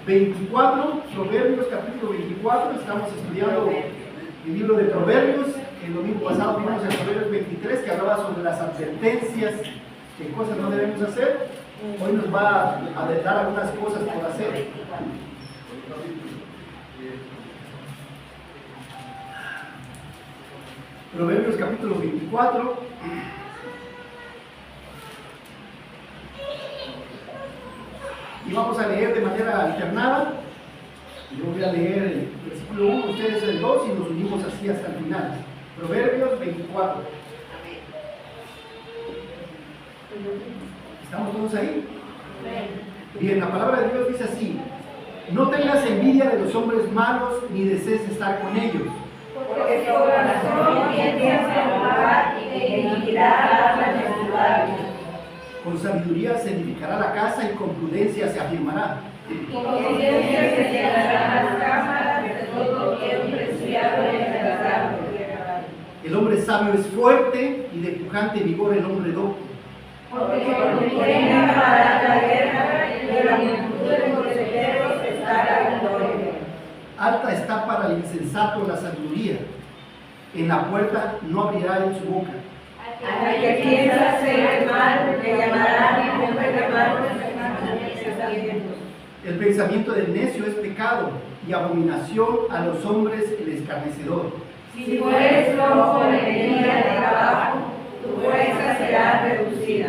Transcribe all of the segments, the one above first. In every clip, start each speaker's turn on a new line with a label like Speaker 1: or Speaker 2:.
Speaker 1: 24, Proverbios capítulo 24, estamos estudiando el libro de Proverbios. El domingo pasado vimos el Proverbios 23 que hablaba sobre las advertencias, qué cosas no debemos hacer. Hoy nos va a dar algunas cosas por hacer. Proverbios capítulo 24. Y vamos a leer de manera alternada. Yo voy a leer el versículo 1, ustedes el 2 y nos unimos así hasta el final. Proverbios 24. ¿Estamos todos ahí? Bien, la palabra de Dios dice así: no tengas envidia de los hombres malos ni desees estar con ellos.
Speaker 2: Porque su corazón tiende a robar y de iniquidad hablan en sus labios.
Speaker 1: Con sabiduría se edificará la casa y con prudencia se afirmará.
Speaker 2: Con prudencia se llenarán las cámaras de todo bien preciado y agradable.
Speaker 1: El hombre sabio es fuerte y de pujante vigor el hombre docto.
Speaker 2: Porque contiene para la guerra y de la multitud de consejeros está la gloria.
Speaker 1: Alta está para el insensato la sabiduría. En la puerta no abrirá en su boca.
Speaker 2: A la que piensa hacer el mal, le llamarán y no reclamarán los pensamientos.
Speaker 1: El pensamiento del necio es pecado y abominación a los hombres el escarnecedor.
Speaker 2: Si fueres flojo en el día de trabajo, tu fuerza será reducida.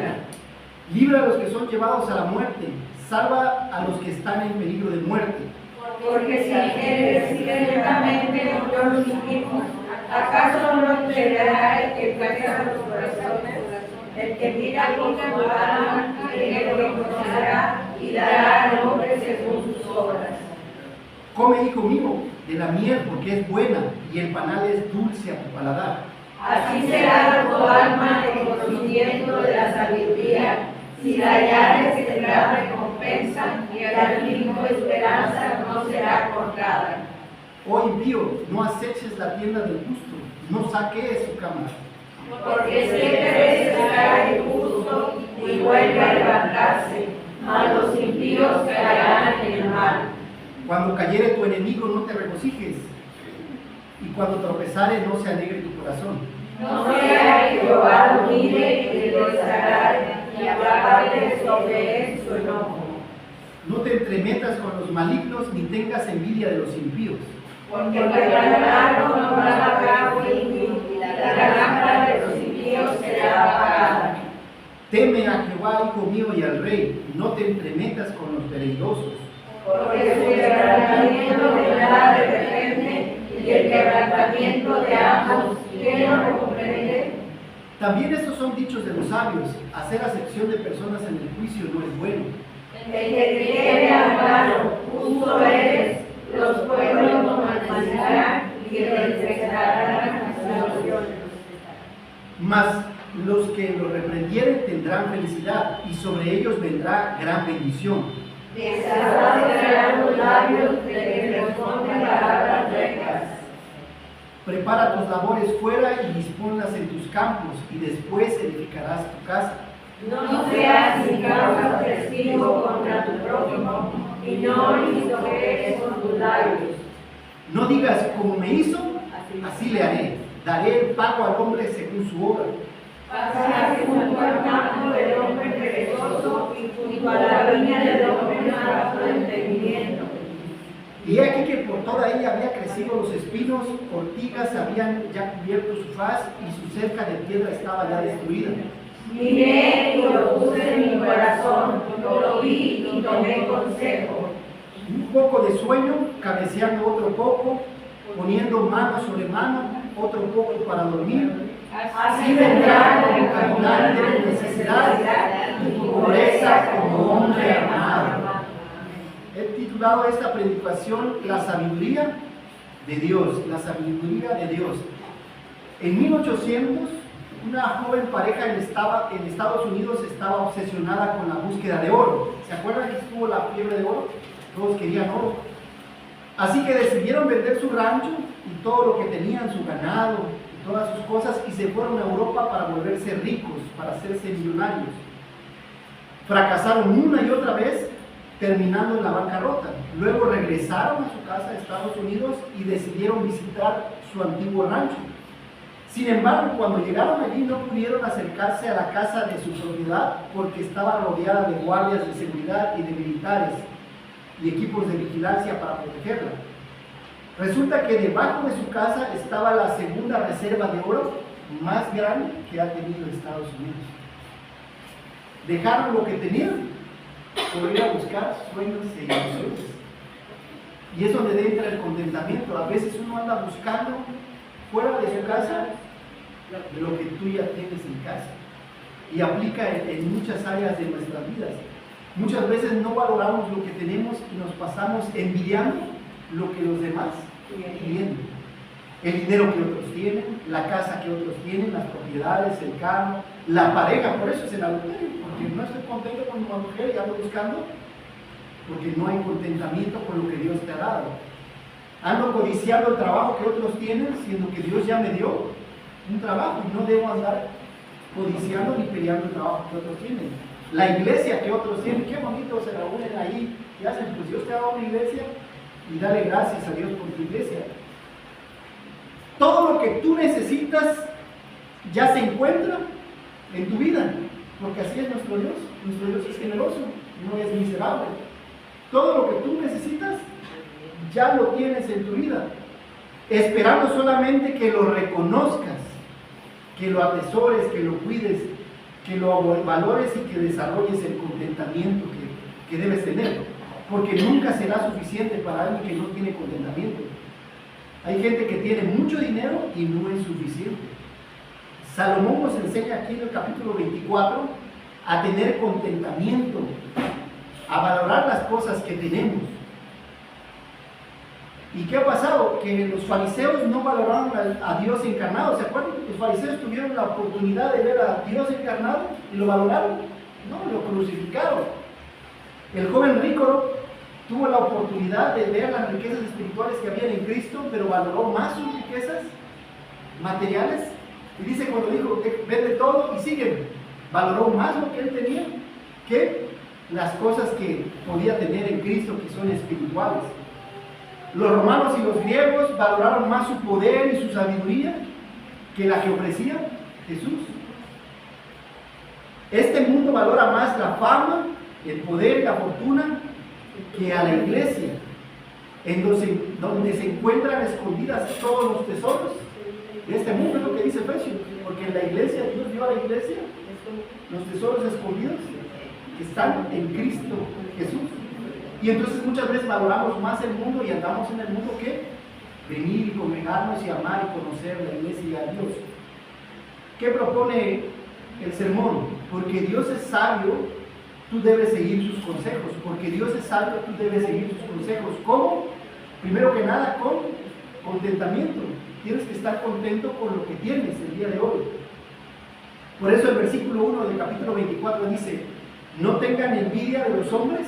Speaker 1: Libra a los que son llevados a la muerte, salva a los que están en peligro de muerte.
Speaker 2: Porque si eres ciertamente con los mismos, ¿acaso no entregará el que pesa los corazones? El que mira con su alma, el que conocerá y dará al hombre según sus obras.
Speaker 1: Come, hijo mío, de la miel porque es buena y el panal es dulce a tu paladar.
Speaker 2: Así será tu alma el conocimiento de la sabiduría. Si la hallares tendrá recompensa y al fin tu esperanza no será cortada.
Speaker 1: Oh impío, no aceches la tienda del justo, no saquees su cámara.
Speaker 2: Porque 7 veces cae el justo y vuelve a levantarse, mas los impíos caerán en el mal.
Speaker 1: Cuando cayere tu enemigo no te regocijes, y cuando tropezare no se alegre tu corazón.
Speaker 2: No sea que Jehová lo mire y lo desagrade, y aparte sobre él su enojo.
Speaker 1: No te entremetas con los malignos ni tengas envidia de los impíos.
Speaker 2: Porque el ganado no va a cabo y la lámpara de los impíos será apagada.
Speaker 1: Teme a Jehová, hijo mío, y al rey, no te entremetas con los veleidosos.
Speaker 2: Porque su quebrantamiento vendrá de repente, y el quebrantamiento de ambos, ¿quién lo comprende?
Speaker 1: También estos son dichos de los sabios: hacer acepción de personas en el juicio no es bueno.
Speaker 2: El que tiene amparo, justo eres, los pueblos lo maldecirán y respetaran las naciones.
Speaker 1: Mas los que lo reprendieren tendrán felicidad, y sobre ellos vendrá gran bendición.
Speaker 2: Desahogados serán los labios de que responden palabras rectas.
Speaker 1: Prepara tus labores fuera y disponlas en tus campos, y después edificarás tu casa.
Speaker 2: No seas sin causa testigo contra tu prójimo, y no lisonjees con tus labios.
Speaker 1: No digas: como me hizo, así le haré. Daré el pago al hombre según su obra.
Speaker 2: Pasarás junto al campo del hombre perezoso y junto a la viña del hombre falto de entendimiento.
Speaker 1: Y he aquí que por toda ella había crecido los espinos, ortigas habían ya cubierto su faz, y su cerca de piedra estaba ya destruida.
Speaker 2: Miré y lo puse en mi corazón, lo vi y tomé consejo.
Speaker 1: Un poco de sueño, cabeceando otro poco, poniendo mano sobre mano, otro poco para dormir.
Speaker 2: Así vendrá como
Speaker 1: caminante de necesidad y pobreza como hombre armado. He titulado esta predicación La sabiduría de Dios, la sabiduría de Dios. En 1800, una joven pareja en Estados Unidos estaba obsesionada con la búsqueda de oro. ¿Se acuerdan que estuvo la fiebre de oro? Todos querían oro. Así que decidieron vender su rancho y todo lo que tenían, su ganado y todas sus cosas, y se fueron a Europa para volverse ricos, para hacerse millonarios. Fracasaron una y otra vez terminando en la bancarrota. Luego regresaron a su casa de Estados Unidos y decidieron visitar su antiguo rancho. Sin embargo, cuando llegaron allí no pudieron acercarse a la casa de su propiedad porque estaba rodeada de guardias de seguridad y de militares y equipos de vigilancia para protegerla. Resulta que debajo de su casa estaba la segunda reserva de oro más grande que ha tenido Estados Unidos. Dejaron lo que tenían por ir a buscar sueños e ilusiones. Y es donde entra el contentamiento. A veces uno anda buscando fuera de su casa lo que tú ya tienes en casa. Y aplica en muchas áreas de nuestras vidas. Muchas veces no valoramos lo que tenemos y nos pasamos envidiando lo que los demás tienen. El dinero que otros tienen, la casa que otros tienen, las propiedades, el carro, la pareja. Por eso es el adulterio, porque no estoy contento con mi mujer y ando buscando, porque no hay contentamiento con lo que Dios te ha dado. Ando codiciando el trabajo que otros tienen, siendo que Dios ya me dio un trabajo y no debo andar codiciando ni peleando el trabajo que otros tienen. La iglesia que otros tienen, qué bonito se reúnen ahí, ¿qué hacen? Pues Dios te ha dado una iglesia y dale gracias a Dios por tu iglesia. Todo lo que tú necesitas ya se encuentra en tu vida, porque así es nuestro Dios. Nuestro Dios es generoso, no es miserable. Todo lo que tú necesitas ya lo tienes en tu vida, esperando solamente que lo reconozcas, que lo atesores, que lo cuides, que lo valores y que desarrolles el contentamiento que debes tener, porque nunca será suficiente para alguien que no tiene contentamiento. Hay gente que tiene mucho dinero y no es suficiente. Salomón nos enseña aquí en el capítulo 24 a tener contentamiento, a valorar las cosas que tenemos. ¿Y qué ha pasado? Que los fariseos no valoraron a Dios encarnado. ¿Se acuerdan? Los fariseos tuvieron la oportunidad de ver a Dios encarnado y lo valoraron. No, lo crucificaron. El joven rico tuvo la oportunidad de ver las riquezas espirituales que había en Cristo, pero valoró más sus riquezas materiales. Y dice cuando dijo, vende todo y sígueme, valoró más lo que él tenía que las cosas que podía tener en Cristo, que son espirituales. Los romanos y los griegos valoraron más su poder y su sabiduría que la que ofrecía Jesús. Este mundo valora más la fama, el poder y la fortuna que a la iglesia, donde se encuentran escondidas todos los tesoros de este mundo. Es lo que dice Efesios, porque en la iglesia, Dios dio a la iglesia los tesoros escondidos que están en Cristo Jesús. Y entonces muchas veces valoramos más el mundo y andamos en el mundo que venir y congregarnos y amar y conocer la iglesia y a Dios. ¿Qué propone el sermón? Porque Dios es sabio, tú debes seguir sus consejos. Porque Dios es sabio, tú debes seguir sus consejos. ¿Cómo? Primero que nada, con contentamiento. Tienes que estar contento con lo que tienes el día de hoy. Por eso el versículo 1 del capítulo 24 dice: no tengan envidia de los hombres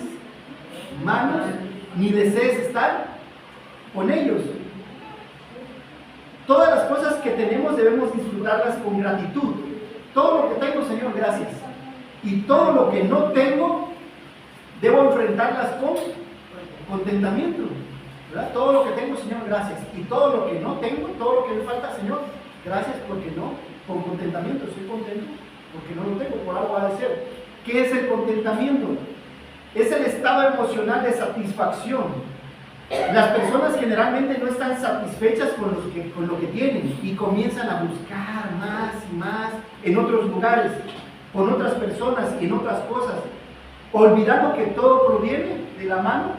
Speaker 1: malos, ni desees estar con ellos. Todas las cosas que tenemos debemos disfrutarlas con gratitud. Todo lo que tengo, Señor, gracias. Y todo lo que no tengo, debo enfrentarlas con contentamiento, ¿verdad? Todo lo que tengo, Señor, gracias. Y todo lo que no tengo, todo lo que me falta, Señor, gracias, porque no, con contentamiento. Estoy contento porque no lo tengo, por algo ha de ser. ¿Qué es el contentamiento? Es el estado emocional de satisfacción. Las personas generalmente no están satisfechas con lo que tienen y comienzan a buscar más y más en otros lugares, con otras personas y en otras cosas, olvidando que todo proviene de la mano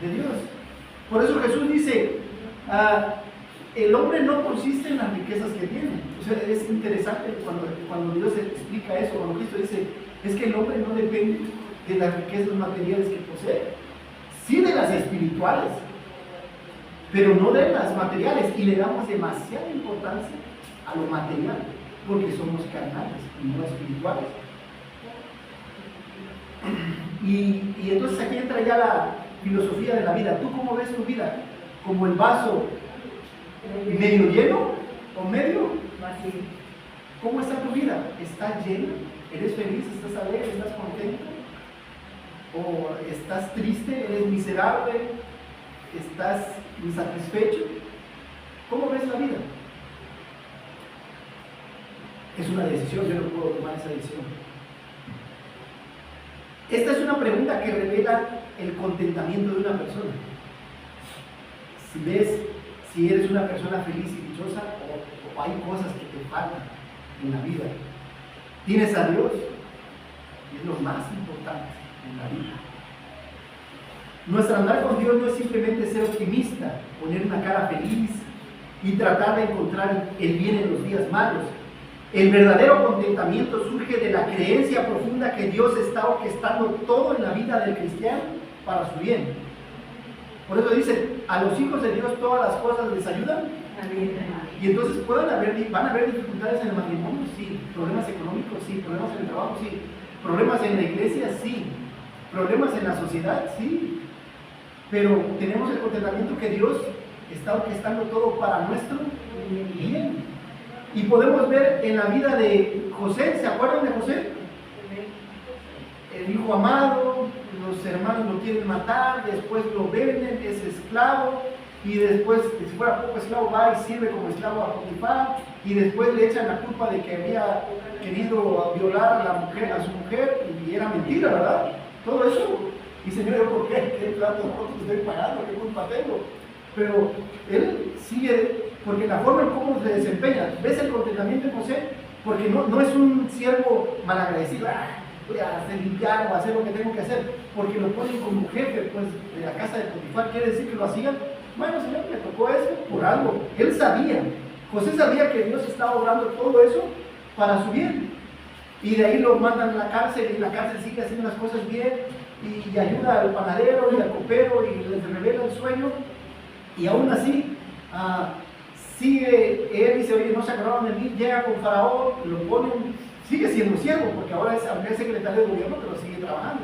Speaker 1: de Dios. Por eso Jesús dice, el hombre no consiste en las riquezas que tiene. O sea, es interesante cuando Dios explica eso, cuando Cristo dice, es que el hombre no depende de las riquezas materiales que posee, sí de las espirituales, pero no de las materiales, y le damos demasiada importancia a lo material, porque somos carnales y no espirituales. Y entonces aquí entra ya la filosofía de la vida. ¿Tú cómo ves tu vida? ¿Como el vaso medio lleno o medio vacío? ¿Cómo está tu vida? ¿Estás lleno? ¿Eres feliz? ¿Estás alegre? ¿Estás contento? o estás triste, eres miserable, estás insatisfecho. ¿Cómo ves la vida? Es una decisión, yo no puedo tomar esa decisión. Esta es una pregunta que revela el contentamiento de una persona. Si eres una persona feliz y dichosa, o hay cosas que te faltan en la vida. Tienes a Dios, y es lo más importante en la vida. Nuestro andar con Dios no es simplemente ser optimista, poner una cara feliz y tratar de encontrar el bien en los días malos. El verdadero contentamiento surge de la creencia profunda que Dios está orquestando todo en la vida del cristiano para su bien. Por eso dice, a los hijos de Dios todas las cosas les ayudan. Y entonces van a haber dificultades en el matrimonio, sí. Problemas económicos, sí. Problemas en el trabajo, sí. Problemas en la iglesia, sí. Problemas en la sociedad, sí. Pero tenemos el contentamiento que Dios está orquestando todo para nuestro bien. Y podemos ver en la vida de José, ¿se acuerdan de José? El hijo amado, los hermanos lo quieren matar, después lo venden, es esclavo, y después, si fuera poco esclavo, va y sirve como esclavo a Potifar, y después le echan la culpa de que había querido violar a su mujer, y era mentira, ¿verdad? Todo eso. Y Señor, ¿yo por qué? ¿Qué plato estoy pagando? ¿Qué culpa tengo? Pero él sigue, porque la forma en cómo se desempeña, ¿ves el contentamiento de José? Porque no es un siervo malagradecido, voy a hacer limpiar o hacer lo que tengo que hacer, porque lo ponen como jefe pues, de la casa de Potifar. ¿Quiere decir que lo hacían? Bueno, Señor, me tocó eso por algo. Él sabía, José sabía que Dios estaba obrando todo eso para su bien. Y de ahí lo mandan a la cárcel, y en la cárcel sigue haciendo las cosas bien, y ayuda al panadero y al copero, y les revela el sueño. Y aún así, sigue, él dice, oye, no se acordaron de mí, llega con Faraón, lo ponen, sigue siendo siervo, porque ahora es secretario de gobierno, pero sigue trabajando.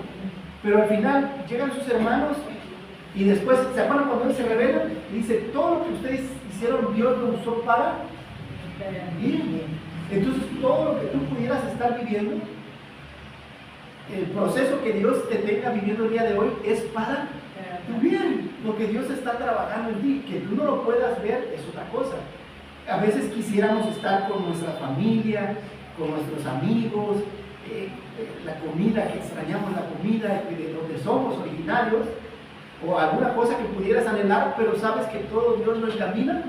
Speaker 1: Pero al final llegan sus hermanos, y después, ¿se acuerdan cuando él se revela? Y dice, todo lo que ustedes hicieron, Dios lo usó para bien. Entonces, todo lo que tú pudieras estar viviendo, el proceso que Dios te tenga viviendo el día de hoy, es para tu bien, porque Dios está trabajando en ti. Que tú no lo puedas ver es otra cosa. A veces quisiéramos estar con nuestra familia, con nuestros amigos, la comida, que extrañamos la comida de donde somos originarios, o alguna cosa que pudieras anhelar, pero sabes que todo Dios lo encamina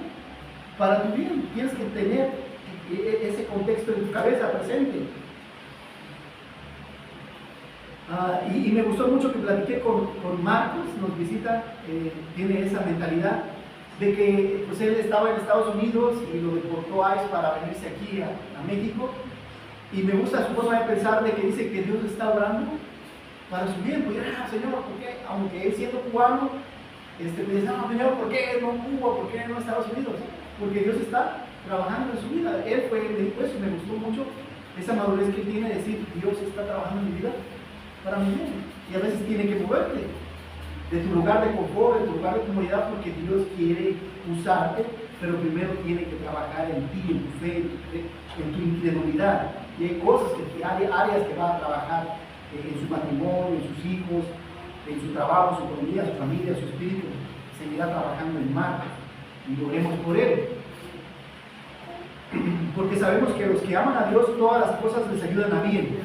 Speaker 1: para tu bien. Tienes que tener ese contexto en tu cabeza presente. Y me gustó mucho que platiqué con Marcos, nos visita, tiene esa mentalidad de que pues, él estaba en Estados Unidos y lo deportó ICE para venirse aquí a México, y me gusta su forma de pensar, de que dice que Dios está obrando para su bien. Pues, Señor, ¿por qué? Aunque él siendo cubano, me dice, no, Señor, ¿por qué no Cuba? ¿Por qué no Estados Unidos? Porque Dios está trabajando en su vida. Él fue el de eso, y me gustó mucho esa madurez que tiene de decir, Dios está trabajando en mi vida para mi bien. Y a veces tiene que moverte de tu lugar de confort, de tu lugar de comodidad, porque Dios quiere usarte, pero primero tiene que trabajar en ti, en tu fe, en tu incredulidad. Y hay cosas, áreas que va a trabajar en su matrimonio, en sus hijos, en su trabajo, su economía, su familia, su espíritu. Seguirá trabajando en Marcos, y oremos por él. Porque sabemos que los que aman a Dios, todas las cosas les ayudan a bien.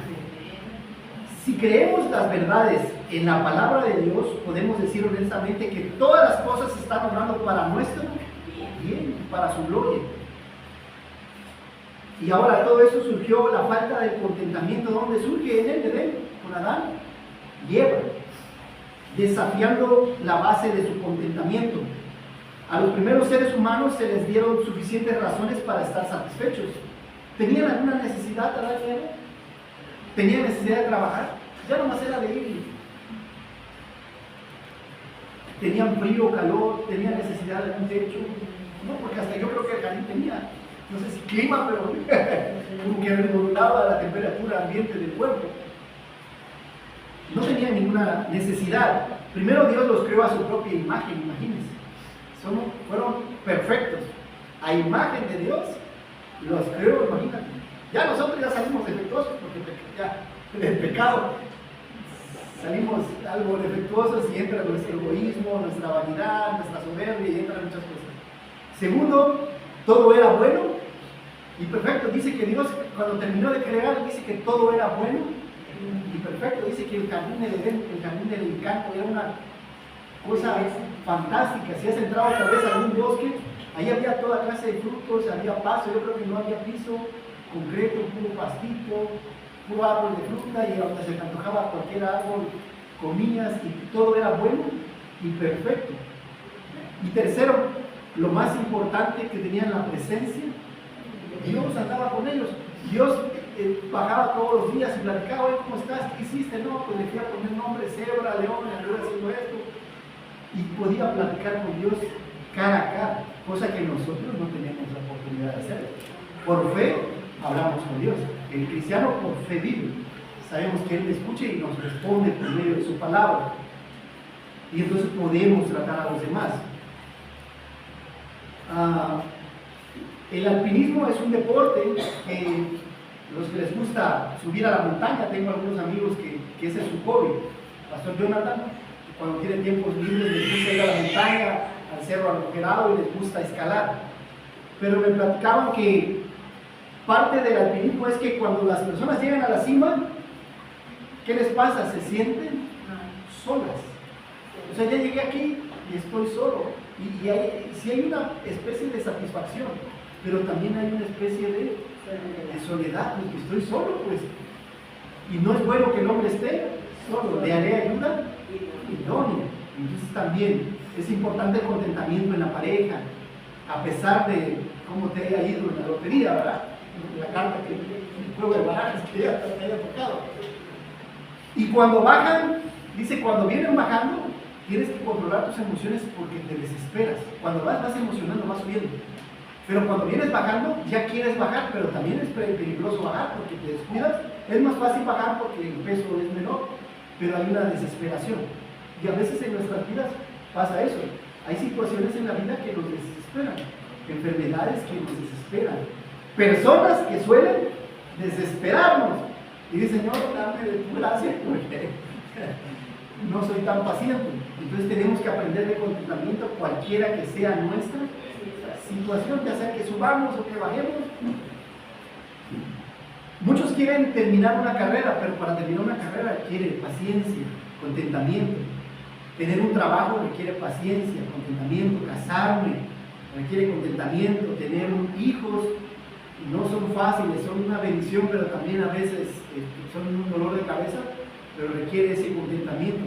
Speaker 1: Si creemos las verdades en la palabra de Dios, podemos decir honestamente que todas las cosas están obrando para nuestro bien, para su gloria. Y ahora todo eso surgió, la falta del contentamiento, ¿dónde surge? En el Edén, con Adán y Eva, desafiando la base de su contentamiento. A los primeros seres humanos se les dieron suficientes razones para estar satisfechos. ¿Tenían alguna necesidad, Adán y Eva? ¿Tenían necesidad de trabajar? Ya nomás era de ir. ¿Tenían frío, calor? ¿Tenían necesidad de un techo? No, porque hasta yo creo que el Canín tenía, no sé si clima, pero como que regulaba la temperatura ambiente del cuerpo. No tenían ninguna necesidad. Primero Dios los creó a su propia imagen, imagínense. Fueron perfectos. A imagen de Dios los creó, imagínate. Ya nosotros ya salimos defectuosos porque ya el pecado salimos algo defectuosos y entra nuestro egoísmo, nuestra vanidad, nuestra soberbia y entran muchas cosas. Segundo, todo era bueno y perfecto. Dice que Dios, cuando terminó de crear, dice que todo era bueno y perfecto. Dice que el jardín del Edén, el jardín del encanto, era una cosa fantástica. Si has entrado otra vez a algún bosque, ahí había toda clase de frutos, había pasto, yo creo que no había piso concreto, puro pastito, puro árbol de fruta, y donde se te antojaba cualquier árbol comías y todo era bueno y perfecto. Y tercero, lo más importante, que tenían la presencia. Dios andaba con ellos. Dios bajaba todos los días y platicaba: oye, ¿cómo estás? ¿Qué hiciste? No, pues le fui a poner nombre, cebra, león, anduve haciendo esto. Y podía platicar con Dios cara a cara, cosa que nosotros no teníamos la oportunidad de hacer. Por fe hablamos con Dios. El cristiano por fe vive. Sabemos que Él escucha y nos responde por medio de su palabra. Y entonces podemos tratar a los demás. El alpinismo es un deporte que los que les gusta subir a la montaña, tengo algunos amigos que ese es su hobby. Pastor Jonathan, cuando tiene tiempos libres, les gusta ir a la montaña, al cerro agujerado, y les gusta escalar. Pero me platicaban que parte del alpinismo es que cuando las personas llegan a la cima, ¿qué les pasa? Se sienten solas. O sea, ya llegué aquí y estoy solo. Y sí hay una especie de satisfacción, pero también hay una especie de soledad, porque estoy solo, pues. Y no es bueno que el hombre esté solo. Le haré ayuda idónea. Entonces también es importante el contentamiento en la pareja, a pesar de cómo te haya ido en la lotería, ¿verdad? La carta que el juego de barajas que te haya tocado. Y cuando bajan, dice, cuando vienen bajando, tienes que controlar tus emociones porque te desesperas. Cuando vas emocionando, vas subiendo. Pero cuando vienes bajando, ya quieres bajar, pero también es peligroso bajar porque te descuidas. Es más fácil bajar porque el peso es menor, pero hay una desesperación. Y a veces en nuestras vidas pasa eso. Hay situaciones en la vida que nos desesperan, enfermedades que nos desesperan, personas que suelen desesperarnos. Y dice: Señor, dame de tu gracia, porque no soy tan paciente. Entonces tenemos que aprender de contentamiento cualquiera que sea nuestra situación, ya sea que subamos o que bajemos. Muchos quieren terminar una carrera, pero para terminar una carrera requiere paciencia, contentamiento. Tener un trabajo requiere paciencia, contentamiento. Casarme requiere contentamiento. Tener hijos no son fáciles, son una bendición, pero también a veces son un dolor de cabeza, pero requiere ese contentamiento.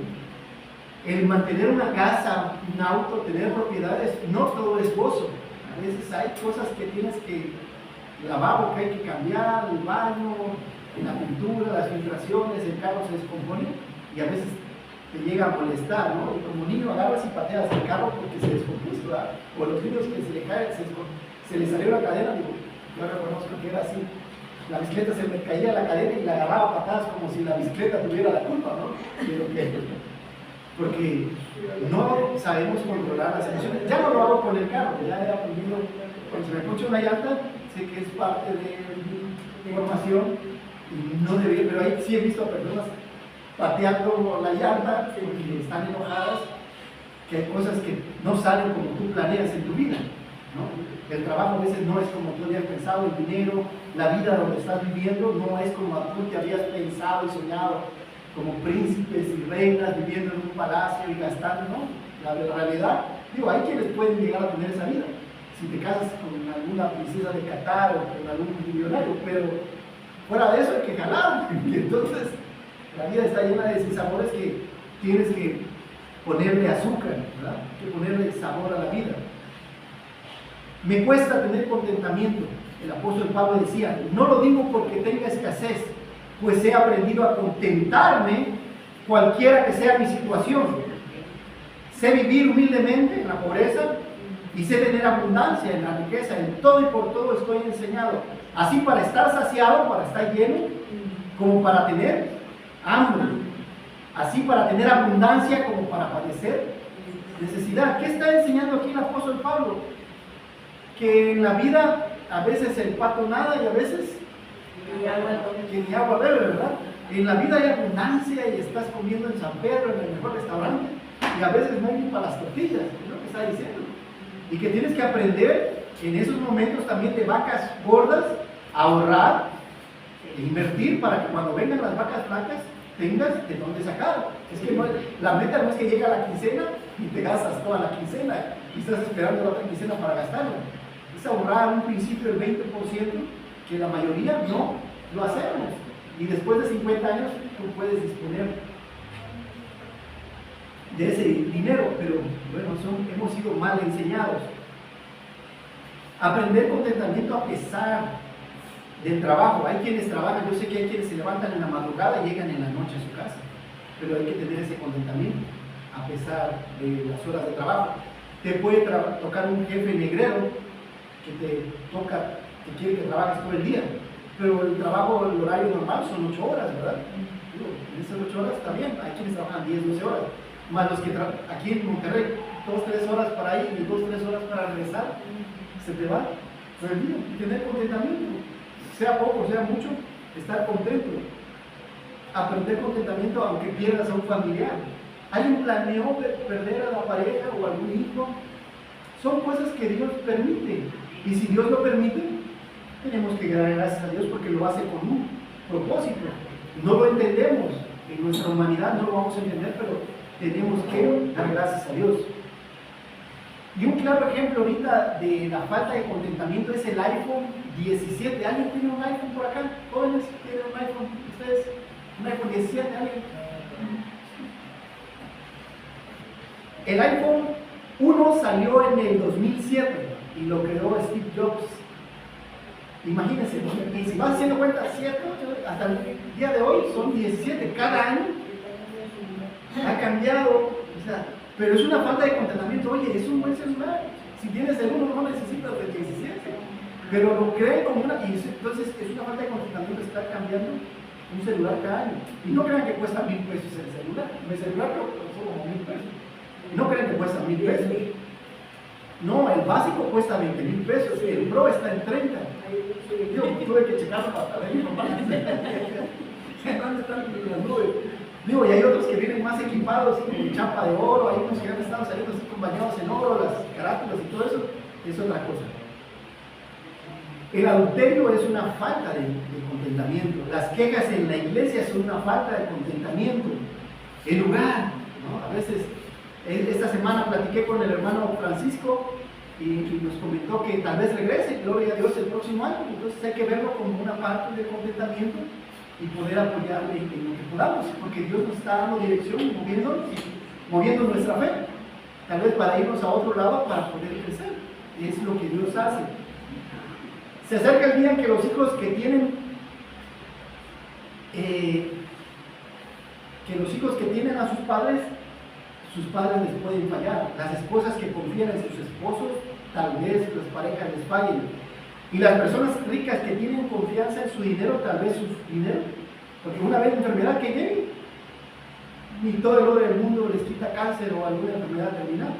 Speaker 1: El mantener una casa, un auto, tener propiedades, no todo es gozo. A veces hay cosas que tienes que, el lavabo que hay que cambiar, el baño, la pintura, las filtraciones, el carro se descompone y a veces te llega a molestar, ¿no? Y como niño agarras y pateas el carro porque se descompuso, ¿verdad? O los niños que se le cae, se les salió la cadena, digo, yo reconozco que era así. La bicicleta se me caía la cadena y la agarraba a patadas como si la bicicleta tuviera la culpa, ¿no? Porque no sabemos controlar las emociones. Ya no lo hago con el carro, ya he aprendido. Cuando se me escucha una llanta, sé que es parte de mi formación y no debería, pero ahí sí he visto a personas pateando la llanta porque están enojadas, que hay cosas que no salen como tú planeas en tu vida, ¿no? El trabajo a veces no es como tú habías pensado, el dinero, la vida donde estás viviendo no es como tú te habías pensado y soñado, como príncipes y reinas viviendo en un palacio y gastando, ¿no? La realidad, digo, hay quienes pueden llegar a tener esa vida, si te casas con alguna princesa de Qatar o con algún millonario, pero fuera de eso hay que jalar, y entonces la vida está llena de sinsabores que tienes que ponerle azúcar, ¿verdad? Hay que ponerle sabor a la vida. Me cuesta tener contentamiento. El apóstol Pablo decía: no lo digo porque tenga escasez, pues he aprendido a contentarme cualquiera que sea mi situación. Sé vivir humildemente en la pobreza y sé tener abundancia en la riqueza. En todo y por todo estoy enseñado, así para estar saciado, para estar lleno, como para tener hambre, así para tener abundancia como para padecer necesidad. ¿Qué está enseñando aquí el apóstol Pablo? Que en la vida a veces el pato nada y a veces que ni agua bebe, ¿verdad? En la vida hay abundancia y estás comiendo en San Pedro, en el mejor restaurante, y a veces no hay ni para las tortillas, es lo que está diciendo. Y que tienes que aprender en esos momentos también de vacas gordas a ahorrar e invertir para que cuando vengan las vacas flacas tengas de dónde sacar. Es que la meta no es que llegue a la quincena y te gastas toda la quincena y estás esperando la otra quincena para gastarlo. Es ahorrar un principio del 20% que la mayoría no lo hacemos. Y después de 50 años tú puedes disponer de ese dinero, pero bueno, hemos sido mal enseñados. Aprender contentamiento a pesar del trabajo. Hay quienes trabajan, yo sé que hay quienes se levantan en la madrugada y llegan en la noche a su casa, pero hay que tener ese contentamiento a pesar de las horas de trabajo. Te puede tocar un jefe negrero que que quiere que trabajes todo el día, pero el trabajo, el horario normal son 8 horas, ¿verdad? En esas 8 horas está bien, hay quienes trabajan 10, 12 horas, más los que aquí en Monterrey, 2, 3 horas para ir y 2, 3 horas para regresar, se te va todo el día. Tener contentamiento, sea poco, sea mucho, estar contento. Aprender contentamiento aunque pierdas a un familiar. Hay un planeo de perder a la pareja o algún hijo. Son cosas que Dios permite. Y si Dios lo permite, tenemos que dar gracias a Dios porque lo hace con un propósito. No lo entendemos. En nuestra humanidad no lo vamos a entender, pero tenemos que dar gracias a Dios. Y un claro ejemplo ahorita de la falta de contentamiento es el iPhone 17. ¿Alguien tiene un iPhone por acá? ¿Jóvenes tienen un iPhone? ¿Ustedes? ¿Un iPhone 17? ¿Alguien? El iPhone 1 salió en el 2007 y lo creó Steve Jobs. Imagínense, y si vas haciendo cuenta, 7, 8, hasta el día de hoy son 17. Cada año ha cambiado, o sea, pero es una falta de contentamiento. Oye, es un buen celular. Si tienes el 1 no necesitas el 17. Pero lo creen como una... Y entonces es una falta de contentamiento estar cambiando un celular cada año. Y no crean que cuesta 1,000 pesos el celular. Mi celular creo que costó como 1,000 pesos. No crean que cuesta 1,000 pesos. No, el básico cuesta 20,000 pesos. El Pro está en 30. Yo tuve que checarlo para ver mi papá. ¿Dónde están las nubes? Digo, y hay otros que vienen más equipados con chapa de oro, hay unos que han estado saliendo así con bañados en oro, las carátulas y todo eso, es otra cosa. El adulterio es una falta de contentamiento. Las quejas en la iglesia son una falta de contentamiento. El lugar, ¿no? A veces, esta semana platiqué con el hermano Francisco y nos comentó que tal vez regrese, gloria a Dios, el próximo año. Entonces hay que verlo como una parte de contentamiento y poder apoyarle en lo que podamos, porque Dios nos está dando dirección y moviendo nuestra fe, tal vez para irnos a otro lado para poder crecer. Es lo que Dios hace. Se acerca el día en que los hijos que tienen a sus padres les pueden fallar. Las esposas que confían en sus esposos, tal vez las parejas les fallen. Y las personas ricas que tienen confianza en su dinero, tal vez su dinero, porque una vez enfermedad que llegue, ni todo el oro del mundo les quita cáncer o alguna enfermedad terminal.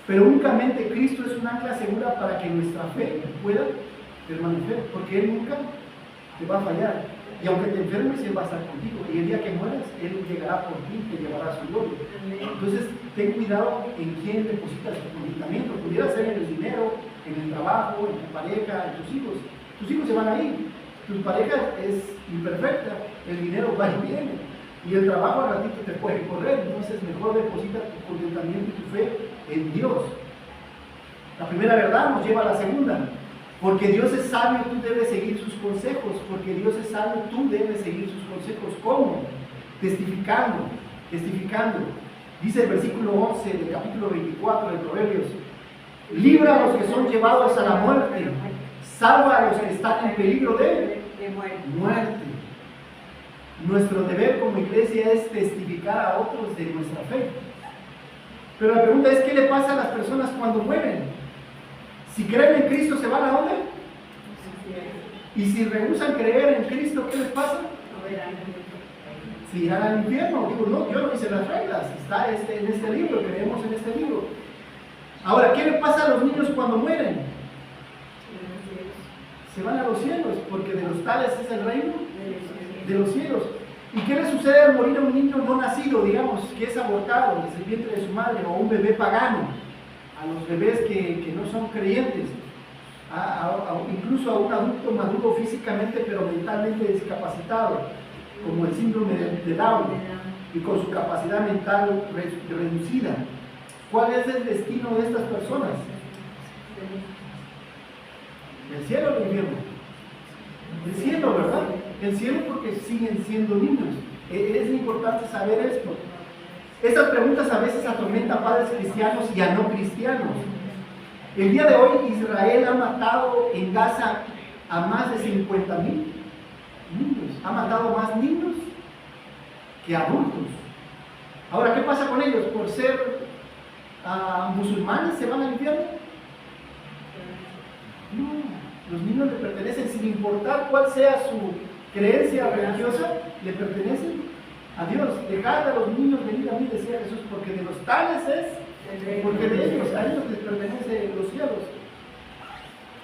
Speaker 1: Pero únicamente Cristo es un ancla segura para que nuestra fe pueda permanecer, porque Él nunca te va a fallar. Y aunque te enfermes, Él va a estar contigo. Y el día que mueras, Él llegará por ti y te llevará a su gloria. Entonces, ten cuidado en quién depositas tu contentamiento. Pudiera ser en el dinero, en el trabajo, en tu pareja, en tus hijos. Tus hijos se van a ir. Tu pareja es imperfecta, el dinero va y viene. Y el trabajo al ratito te puede correr. Entonces, mejor deposita tu contentamiento y tu fe en Dios. La primera verdad nos lleva a la segunda. Porque Dios es sabio, tú debes seguir sus consejos. Porque Dios es sabio, tú debes seguir sus consejos. ¿Cómo? Testificando. Dice el versículo 11 del capítulo 24 de Proverbios: libra a los que son llevados a la muerte, salva a los que están en peligro de muerte. Nuestro deber como iglesia es testificar a otros de nuestra fe. Pero la pregunta es, ¿qué le pasa a las personas cuando mueren? Si creen en Cristo, ¿se van a dónde? Y si rehusan creer en Cristo, ¿qué les pasa? Se irán al infierno. Digo, no, yo no hice las reglas, está en este libro, creemos en este libro. Ahora, ¿qué le pasa a los niños cuando mueren? Se van a los cielos, porque de los tales es el reino de los cielos. ¿Y qué le sucede al morir a un niño no nacido, digamos, que es abortado desde el vientre de su madre, o a un bebé pagano, a los bebés que no son creyentes, incluso a un adulto maduro físicamente pero mentalmente discapacitado, como el síndrome de Down, y con su capacidad mental reducida? ¿Cuál es el destino de estas personas? ¿El cielo o el infierno? El cielo, ¿verdad? El cielo, porque siguen siendo niños. Es importante saber esto. Estas preguntas a veces atormentan a padres cristianos y a no cristianos. El día de hoy Israel ha matado en Gaza a más de 50,000 niños. Ha matado más niños que adultos. Ahora, ¿qué pasa con ellos? ¿Por ser musulmanes se van al infierno? No, los niños le pertenecen, sin importar cuál sea su creencia religiosa, le pertenecen a Dios. Dejad a los niños venir a mí, decía Jesús, porque de los tales es, porque de ellos, a ellos les pertenecen los cielos.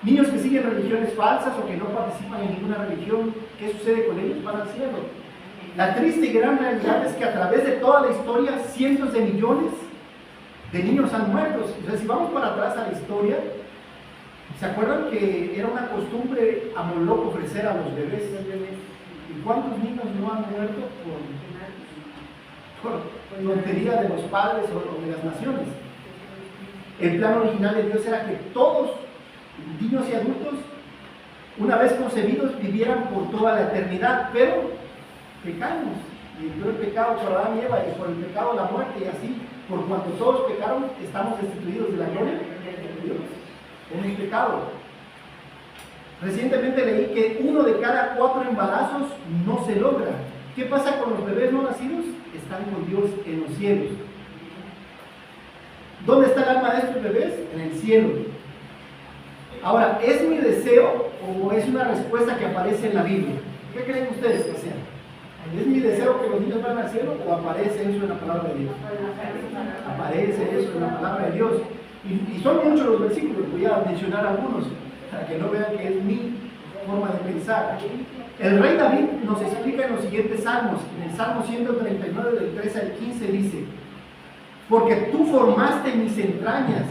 Speaker 1: Niños que siguen religiones falsas o que no participan en ninguna religión, ¿qué sucede con ellos? Van al cielo. La triste y gran realidad es que a través de toda la historia, cientos de millones de niños han muerto. O sea, si vamos para atrás a la historia, ¿se acuerdan que era una costumbre a Moloch ofrecer a los bebés? ¿Y cuántos niños no han muerto por tontería de los padres o de las naciones? El plan original de Dios era que todos, niños y adultos, una vez concebidos, vivieran por toda la eternidad, pero pecamos, y entró el pecado por Adán y Eva, y por el pecado la muerte, y así, por cuanto todos pecaron, estamos destituidos de la gloria de Dios. Hemos pecado. Recientemente leí que 1 de cada 4 embarazos no se logra. ¿Qué pasa con los bebés no nacidos? Están con Dios en los cielos. ¿Dónde está el alma de estos bebés? En el cielo. Ahora, ¿es mi deseo o es una respuesta que aparece en la Biblia? ¿Qué creen ustedes que sea? ¿Es mi deseo que los niños vayan al cielo o aparece eso en la palabra de Dios? Aparece eso en la palabra de Dios. Y son muchos los versículos, voy a mencionar algunos, para que no vean que es mi forma de pensar. El rey David nos explica en los siguientes salmos. En el Salmo 139, del 13 al 15 dice: porque tú formaste mis entrañas,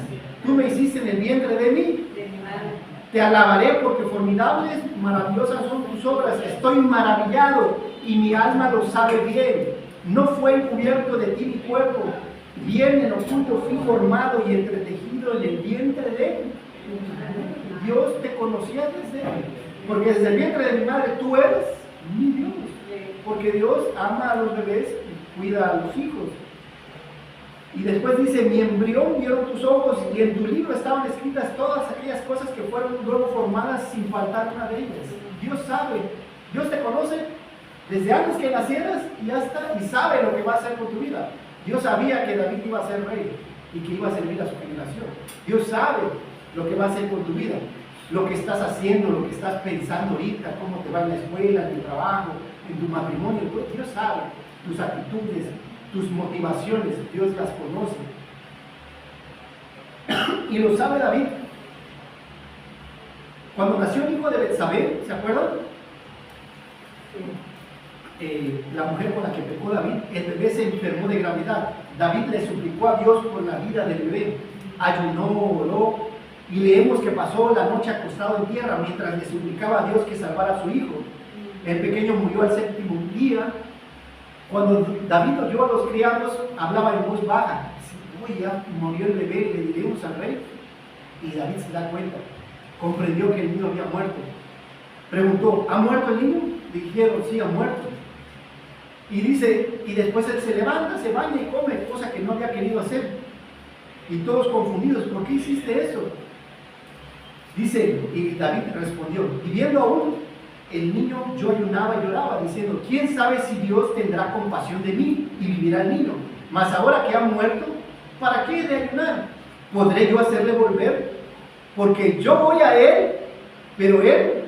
Speaker 1: tú me hiciste en el vientre de mí. Te alabaré porque formidables, maravillosas son tus obras. Estoy maravillado y mi alma lo sabe bien. No fue encubierto de ti mi cuerpo, bien en oculto fui formado y entretejido en el vientre de él. Dios te conocía desde él, porque desde el vientre de mi madre tú eres mi Dios. Porque Dios ama a los bebés y cuida a los hijos. Y después dice: mi embrión vieron tus ojos, y en tu libro estaban escritas todas aquellas cosas que fueron luego formadas sin faltar una de ellas. Dios sabe, Dios te conoce desde antes que nacieras y sabe lo que va a hacer con tu vida. Dios sabía que David iba a ser rey y que iba a servir a su generación. Dios sabe lo que va a hacer con tu vida, lo que estás haciendo, lo que estás pensando ahorita, cómo te va en la escuela, en tu trabajo, en tu matrimonio. Dios sabe tus actitudes, tus motivaciones, Dios las conoce. Y lo sabe David. Cuando nació el hijo de Betsabé, ¿se acuerdan? La mujer con la que pecó David, el bebé se enfermó de gravedad. David le suplicó a Dios por la vida del bebé, ayunó, oró, y leemos que pasó la noche acostado en tierra mientras le suplicaba a Dios que salvara a su hijo. El pequeño murió al 7º día. Cuando David oyó a los criados, hablaba en voz baja: uy, ya murió el bebé, le diremos al rey. Y David se da cuenta, comprendió que el niño había muerto. Preguntó: ¿ha muerto el niño? Dijeron: sí, ha muerto. Y dice, y después él se levanta, se baña y come, cosa que no había querido hacer. Y todos confundidos: ¿por qué hiciste eso? Dice, y David respondió: y viendo aún el niño, yo ayunaba y lloraba, diciendo: ¿quién sabe si Dios tendrá compasión de mí y vivirá el niño? Mas ahora que ha muerto, ¿para qué he de ayunar? ¿Podré yo hacerle volver? Porque yo voy a él, pero él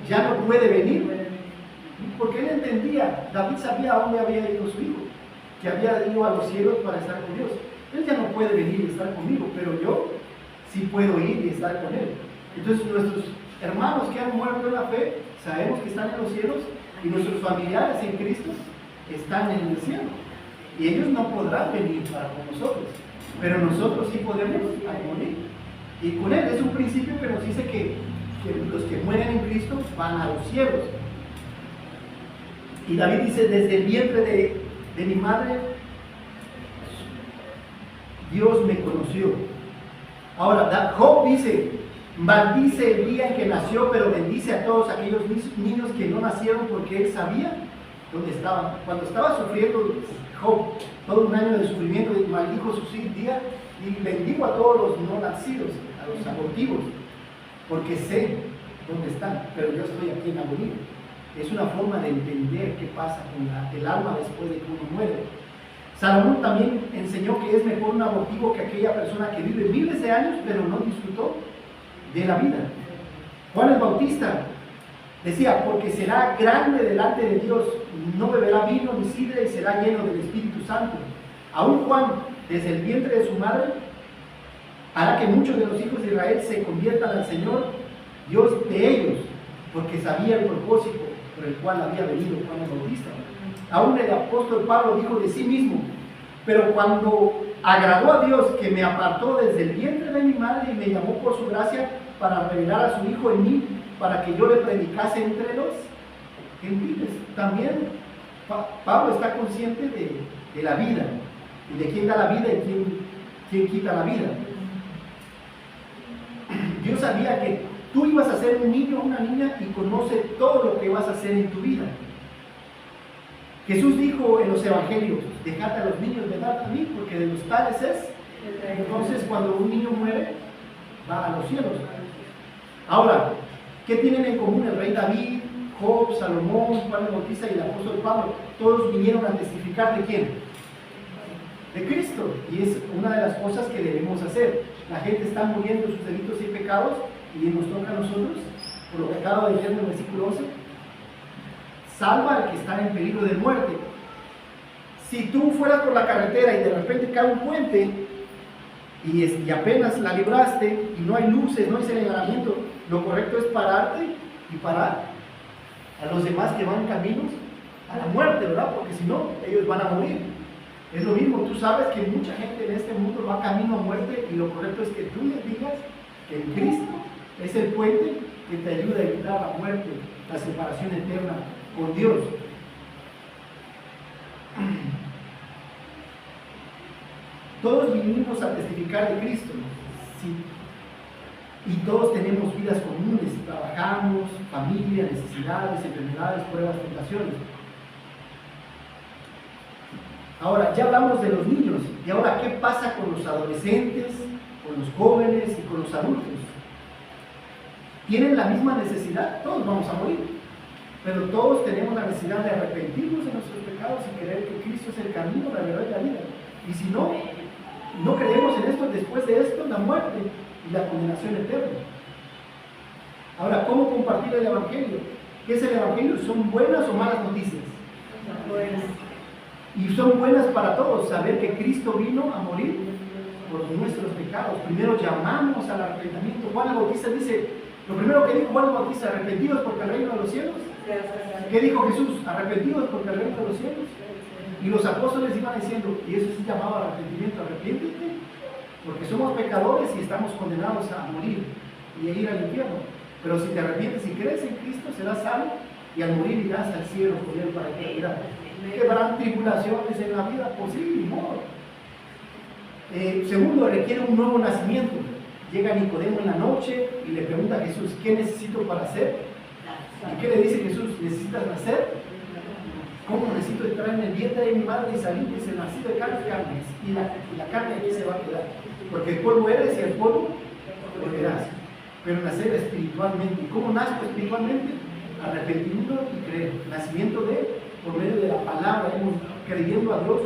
Speaker 1: ya no puede venir. Porque él entendía, David sabía a dónde había ido su hijo, que había ido a los cielos para estar con Dios. Él ya no puede venir y estar conmigo, pero yo sí puedo ir y estar con él. Entonces nuestros hermanos que han muerto en la fe, sabemos que están en los cielos Y nuestros familiares en Cristo están en el cielo. Y ellos no podrán venir para con nosotros. Pero nosotros sí podemos morir. Y con Él es un principio que nos dice que los que mueren en Cristo van a los cielos. Y David dice, desde el vientre de mi madre, Dios me conoció. Ahora, Job dice, maldice el día en que nació, pero bendice a todos aquellos niños que no nacieron, porque él sabía dónde estaban. Cuando estaba sufriendo Job todo un año de sufrimiento, maldijo su día y bendigo a todos los no nacidos, a los abortivos, porque sé dónde están, pero yo estoy aquí en agonía. Es una forma de entender qué pasa con el alma después de que uno muere. Salomón también enseñó que es mejor un abortivo que aquella persona que vive miles de años pero no disfrutó de la vida. Juan el Bautista decía, porque será grande delante de Dios, no beberá vino ni sidra y será lleno del Espíritu Santo. Aún Juan, desde el vientre de su madre, hará que muchos de los hijos de Israel se conviertan al Señor, Dios de ellos, porque sabía el propósito por el cual había venido Juan el Bautista. Aún el apóstol Pablo dijo de sí mismo, pero cuando agradó a Dios que me apartó desde el vientre de mi madre y me llamó por su gracia para revelar a su Hijo en mí, para que yo le predicase entre los gentiles. También Pablo está consciente de la vida, y de quién da la vida y quién quita la vida. Dios sabía que tú ibas a ser un niño o una niña y conoce todo lo que vas a hacer en tu vida. Jesús dijo en los evangelios, dejad a los niños, venid a mí, porque de los tales es. Entonces, cuando un niño muere, va a los cielos. Ahora, ¿qué tienen en común el rey David, Job, Salomón, Juan el Bautista y el apóstol Pablo? Todos vinieron a testificar ¿de quién? De Cristo. Y es una de las cosas que debemos hacer. La gente está muriendo en sus delitos y pecados, y nos toca a nosotros, por lo que acabo de leer en el versículo 11, salva al que está en peligro de muerte. Si tú fueras por la carretera y de repente cae un puente y apenas la libraste y no hay luces, no hay señalamiento, lo correcto es pararte y parar a los demás que van caminos a la muerte, ¿verdad? Porque si no, ellos van a morir. Es lo mismo, tú sabes que mucha gente en este mundo va camino a muerte, y lo correcto es que tú les digas que en Cristo es el puente que te ayuda a evitar la muerte, la separación eterna con Dios. Todos vinimos a testificar de Cristo, ¿sí? Y todos tenemos vidas comunes, trabajamos, familia, necesidades, enfermedades, pruebas, tentaciones. Ahora, ya hablamos de los niños, y ahora, ¿qué pasa con los adolescentes, con los jóvenes y con los adultos? ¿Tienen la misma necesidad? Todos vamos a morir, pero todos tenemos la necesidad de arrepentirnos de nuestros pecados y creer que Cristo es el camino, la verdad y la vida. Y si no creemos en esto, después de esto, la muerte y la condenación eterna. Ahora, ¿cómo compartir el Evangelio? ¿Qué es el Evangelio? ¿Son buenas o malas noticias?
Speaker 2: Buenas.
Speaker 1: Y son buenas para todos, saber que Cristo vino a morir por nuestros pecados. Primero llamamos al arrepentimiento. Juan el Bautista dice, lo primero que dijo Juan el Bautista, arrepentidos porque el reino de los cielos. ¿Qué dijo Jesús? Arrepentidos porque el reino de los cielos. Y los apóstoles iban diciendo, y eso se llamaba arrepentimiento, arrepiéntete, porque somos pecadores y estamos condenados a morir y a ir al infierno. Pero si te arrepientes y crees en Cristo, serás salvo, y al morir irás al cielo con Él para eternidad. ¿Que habrán tribulaciones en la vida? Pues sí, ni modo. Segundo, requiere un nuevo nacimiento. Llega Nicodemo en la noche y le pregunta a Jesús, ¿qué necesito para hacer? ¿Y qué le dice Jesús? ¿Necesitas nacer? ¿Cómo necesito entrar en el vientre de mi madre y salir? Dice, nací de carne, y la carne aquí se va a quedar. Porque el polvo eres y el polvo volverás. Pero nacer espiritualmente. ¿Y cómo nazco espiritualmente? Arrepentimiento y creer. Nacimiento por medio de la palabra, creyendo a Dios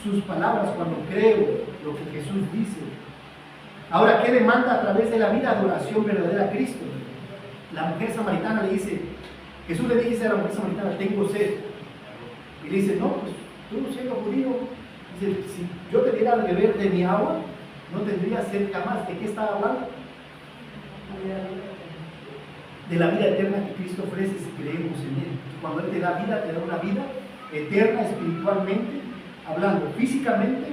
Speaker 1: sus palabras cuando creo lo que Jesús dice. Ahora, ¿qué demanda a través de la vida? Adoración verdadera a Cristo. La mujer samaritana le dice, Jesús le dice a la mujer samaritana, tengo sed. Y le dice, no, pues tú siendo judío, dice, si yo te diera de beber de mi agua, no tendría sed jamás. ¿De qué estaba hablando? De la vida eterna que Cristo ofrece si creemos en Él. cuando Él te da vida, te da una vida eterna espiritualmente, hablando. Físicamente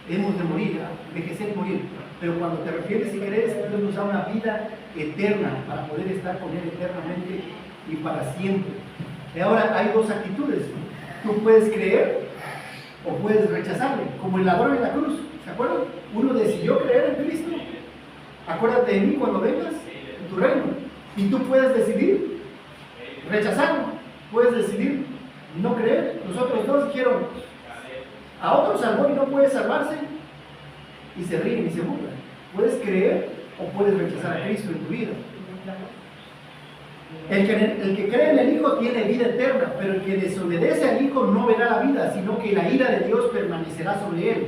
Speaker 1: hemos de morir, envejecer y morir, pero cuando te refieres y crees, Dios nos da una vida eterna para poder estar con Él eternamente y para siempre. Y ahora hay dos actitudes: tú puedes creer o puedes rechazarle, como el ladrón en la cruz. ¿Se acuerdan? Uno decidió creer en Cristo. Acuérdate de mí cuando vengas en tu reino. Y tú puedes decidir rechazarlo, puedes decidir no creer. Los otros dos dijeron: a otro salvó y no puede salvarse, y se ríen y se burlan. Puedes creer o puedes rechazar a Cristo en tu vida. El que cree en el Hijo tiene vida eterna, pero el que desobedece al Hijo no verá la vida, sino que la ira de Dios permanecerá sobre él.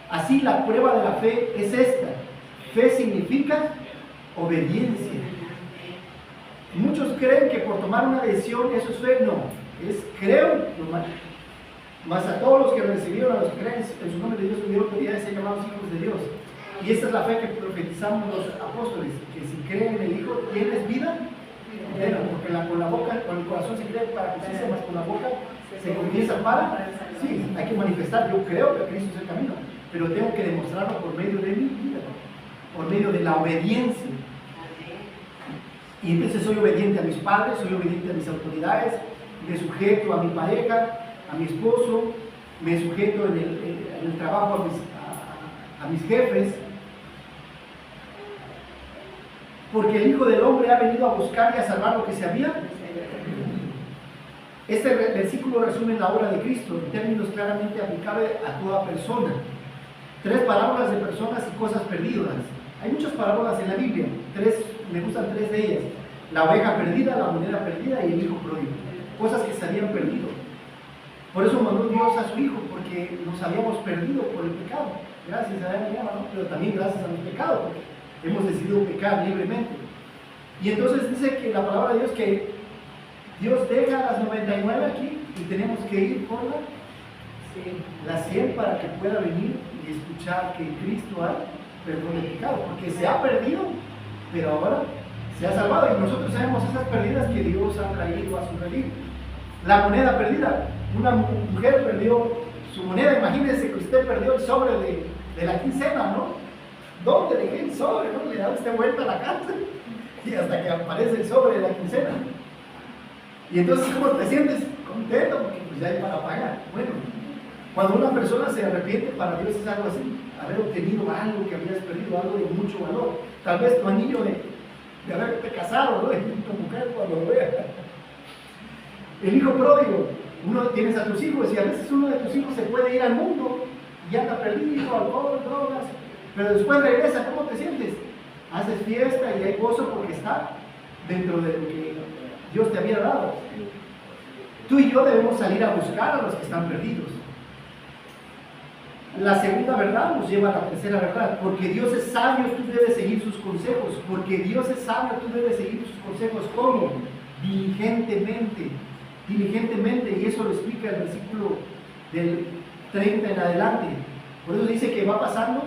Speaker 1: Así la prueba de la fe es esta: fe significa obediencia. Muchos creen que por tomar una decisión eso es fe. No, es creo nomás. Mas a todos los que recibieron, a los que creen en su nombre de Dios, tuvieron autoridad de ser llamados hijos de Dios. Y esta es la fe que profetizamos los apóstoles: que si creen en el Hijo tienes vida eterna, porque con la boca, con el corazón se cree para justicia, mas con la boca se confiesa para. Sí, hay que manifestar: yo creo que Cristo es el camino, pero tengo que demostrarlo por medio de mi vida, por medio de la obediencia. Y entonces soy obediente a mis padres, soy obediente a mis autoridades, me sujeto a mi pareja, a mi esposo, me sujeto en el trabajo a mis jefes, porque el Hijo del Hombre ha venido a buscar y a salvar lo que se había. Este versículo resume la obra de Cristo en términos claramente aplicables a toda persona. 3 parábolas de personas y cosas perdidas. Hay muchas parábolas en la Biblia, me gustan 3 de ellas: la oveja perdida, la moneda perdida y el hijo pródigo. Cosas que se habían perdido. Por eso mandó Dios a su Hijo, porque nos habíamos perdido por el pecado. Gracias a Él, ¿no? Pero también gracias a los pecados, porque hemos decidido pecar libremente. Y entonces dice que la palabra de Dios, que Dios deja las 99 aquí y tenemos que ir por la 100 para que pueda venir y escuchar que Cristo ha perdón de pecado, porque se ha perdido, pero ahora se ha salvado. Y nosotros sabemos esas pérdidas que Dios ha traído a su redil. La moneda perdida: una mujer perdió su moneda. Imagínense que usted perdió el sobre de la quincena, ¿no? ¿Dónde dejé el sobre? ¿No? Le da usted vuelta a la casa y hasta que aparece el sobre de la quincena. Y entonces, ¿cómo te sientes? Contento, porque pues ya hay para pagar. Bueno, cuando una persona se arrepiente, para Dios es algo así: haber obtenido algo que habías perdido, algo de mucho valor. Tal vez tu anillo de haberte casado, ¿no? Tu mujer cuando lo vea. El hijo pródigo: uno tienes a tus hijos y a veces uno de tus hijos se puede ir al mundo y anda perdido, alcohol, drogas, pero después regresa. ¿Cómo te sientes? Haces fiesta y hay gozo porque está dentro de lo que Dios te había dado. Tú y yo debemos salir a buscar a los que están perdidos. La segunda verdad nos lleva a la tercera verdad: porque Dios es sabio, tú debes seguir sus consejos. Porque Dios es sabio, tú debes seguir sus consejos. ¿Cómo? Diligentemente. Diligentemente, y eso lo explica el versículo del 30 en adelante. Por eso dice que va pasando.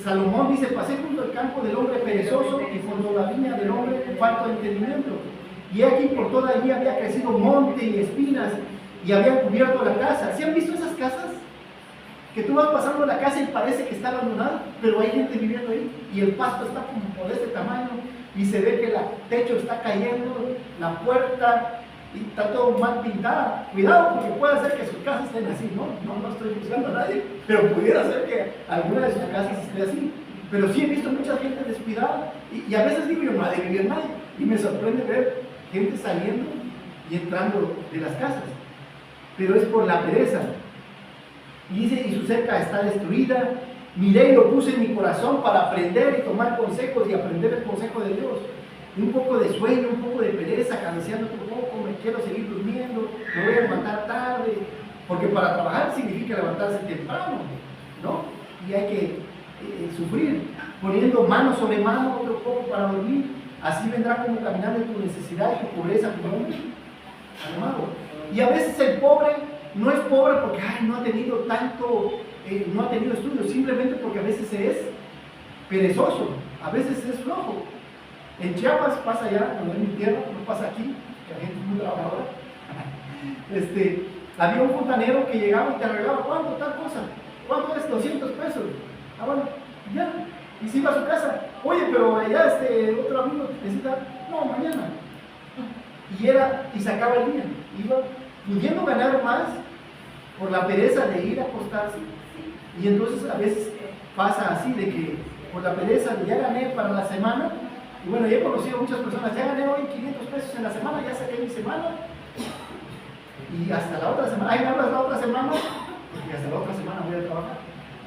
Speaker 1: Salomón dice: pasé junto al campo del hombre perezoso y junto a la viña del hombre con falta de entendimiento. Y aquí por toda allí había crecido monte y espinas y habían cubierto la casa. ¿Sí han visto esas casas? Que tú vas pasando la casa y parece que está abandonada, pero hay gente viviendo ahí y el pasto está como de este tamaño y se ve que el techo está cayendo, la puerta y está todo mal pintada. Cuidado, porque puede ser que sus casas estén así, ¿no? No estoy juzgando a nadie, pero pudiera ser que alguna de sus casas esté así. Pero sí he visto mucha gente descuidada y a veces digo yo: no ha de vivir nadie, y me sorprende ver gente saliendo y entrando de las casas, pero es por la pereza. Y dice: y su cerca está destruida. Miré y lo puse en mi corazón para aprender y tomar consejos y aprender el consejo de Dios. Y un poco de sueño, un poco de pereza, cabeceando un poco, me quiero seguir durmiendo, me voy a levantar tarde, porque para trabajar significa levantarse temprano, ¿no? Y hay que sufrir, poniendo mano sobre mano, otro poco para dormir. Así vendrá como caminando en tu necesidad y tu pobreza, tu nombre, amado. Y a veces el pobre no es pobre porque no ha tenido tanto, no ha tenido estudios, simplemente porque a veces es perezoso, a veces es flojo. En Chiapas pasa allá, cuando es mi tierra, no pasa aquí, que la gente es muy trabajadora. Había un fontanero que llegaba y te arreglaba, ¿cuánto tal cosa? ¿Cuánto es? 200 pesos. Ah, bueno, ya. Y se iba a su casa. Oye, pero allá otro amigo necesita, no, mañana. Y sacaba el día. Iba pudiendo ganar más por la pereza de ir a acostarse. Y entonces a veces pasa así de que por la pereza de ya gané para la semana. Y bueno, yo he conocido muchas personas, ya gané hoy 500 pesos en la semana, ya saqué mi semana. Y hasta la otra semana, me hablas la otra semana, y hasta la otra semana voy a trabajar.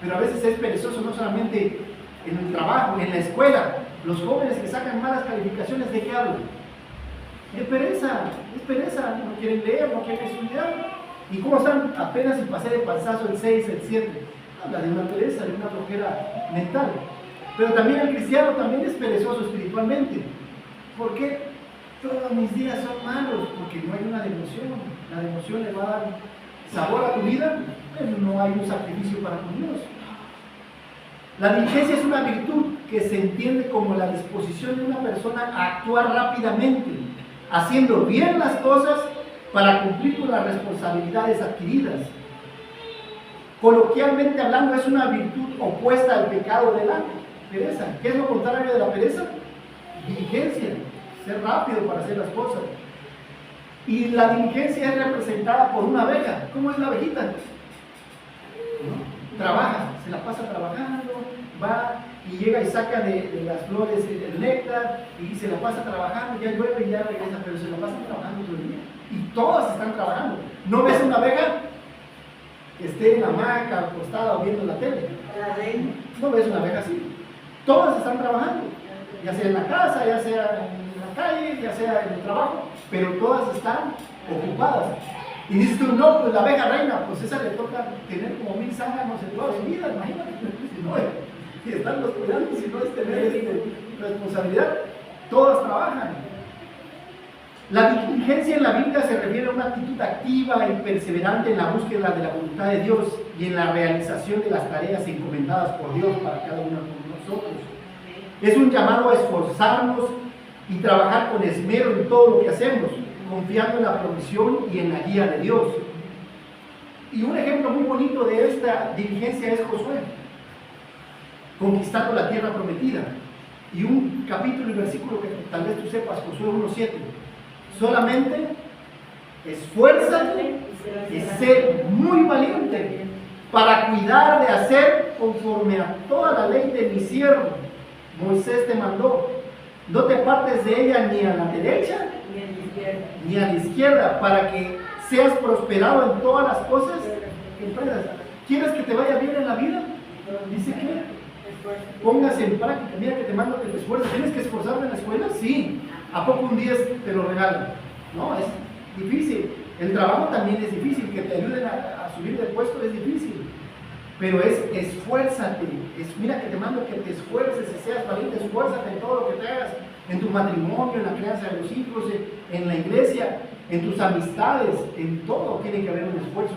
Speaker 1: Pero a veces es perezoso, no solamente en el trabajo, en la escuela. Los jóvenes que sacan malas calificaciones, ¿de qué hablan? Es pereza, no quieren leer, no quieren estudiar. ¿Y cómo están? Apenas si pasé de panzazo el 6, el 7. Habla de una pereza, de una flojera mental. Pero también el cristiano también es perezoso espiritualmente. ¿Por qué? Todos mis días son malos, porque no hay una devoción. La devoción le va a dar sabor a tu vida, pero no hay un sacrificio para con Dios. La diligencia es una virtud que se entiende como la disposición de una persona a actuar rápidamente, haciendo bien las cosas para cumplir con las responsabilidades adquiridas. Coloquialmente hablando, es una virtud opuesta al pecado de la pereza. ¿Qué es lo contrario de la pereza? Diligencia, ser rápido para hacer las cosas. Y la diligencia es representada por una abeja. ¿Cómo es la abejita? ¿No? Trabaja, se la pasa trabajando, va y llega y saca de las flores el néctar y se la pasa trabajando, ya llueve y ya regresa, pero se la pasa trabajando todo el día. Y todas están trabajando. ¿No ves una abeja que esté en la hamaca, acostada o viendo la tele? No ves una abeja así. Todas están trabajando, ya sea en la casa, ya sea en la calle, ya sea en el trabajo, pero todas están ocupadas. Y dices tú, no, pues la abeja reina, pues esa le toca tener como 1000 zánganos en toda su vida, imagínate, si no es estarlos cuidando, si no es tener responsabilidad, todas trabajan. La diligencia en la Biblia se refiere a una actitud activa y perseverante en la búsqueda de la voluntad de Dios y en la realización de las tareas encomendadas por Dios para cada uno de nosotros. Es un llamado a esforzarnos y trabajar con esmero en todo lo que hacemos, confiando en la provisión y en la guía de Dios. Y un ejemplo muy bonito de esta diligencia es Josué, conquistando la tierra prometida. Y un capítulo y versículo que tal vez tú sepas, Josué 1:7. Solamente esfuérzate y sé muy valiente para cuidar de hacer conforme a toda la ley de mi siervo Moisés te mandó. No te apartes de ella ni a la derecha ni a la izquierda, para que seas prosperado en todas las cosas que emprendas. ¿Quieres que te vaya bien en la vida? Dice que pongas en práctica. Mira que te mando que te esfuerces. ¿Tienes que esforzarte en la escuela? Sí. ¿A poco un 10 te lo regalan? No, es difícil. El trabajo también es difícil. Que te ayuden a subir de puesto es difícil. Pero es esfuérzate. Mira que te mando que te esfuerces y seas valiente. Esfuérzate en todo lo que te hagas. En tu matrimonio, en la crianza de los hijos, en la iglesia, en tus amistades, en todo tiene que haber un esfuerzo.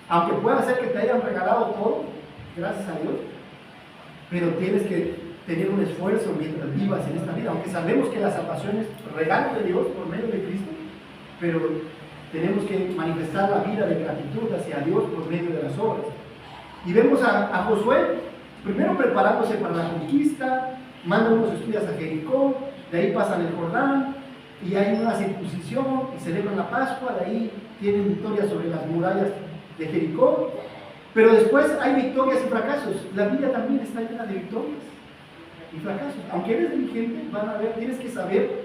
Speaker 1: Aunque pueda ser que te hayan regalado todo, gracias a Dios, pero tienes que tener un esfuerzo mientras vivas en esta vida. Aunque sabemos que la salvación es regalo de Dios por medio de Cristo, pero tenemos que manifestar la vida de gratitud hacia Dios por medio de las obras. Y vemos a Josué primero preparándose para la conquista, manda unos estudios a Jericó, de ahí pasan el Jordán y hay una circuncisión y celebran la Pascua, de ahí tienen victorias sobre las murallas de Jericó, pero después hay victorias y fracasos. La vida también está llena de victorias y fracasos. Aunque eres diligente, tienes que saber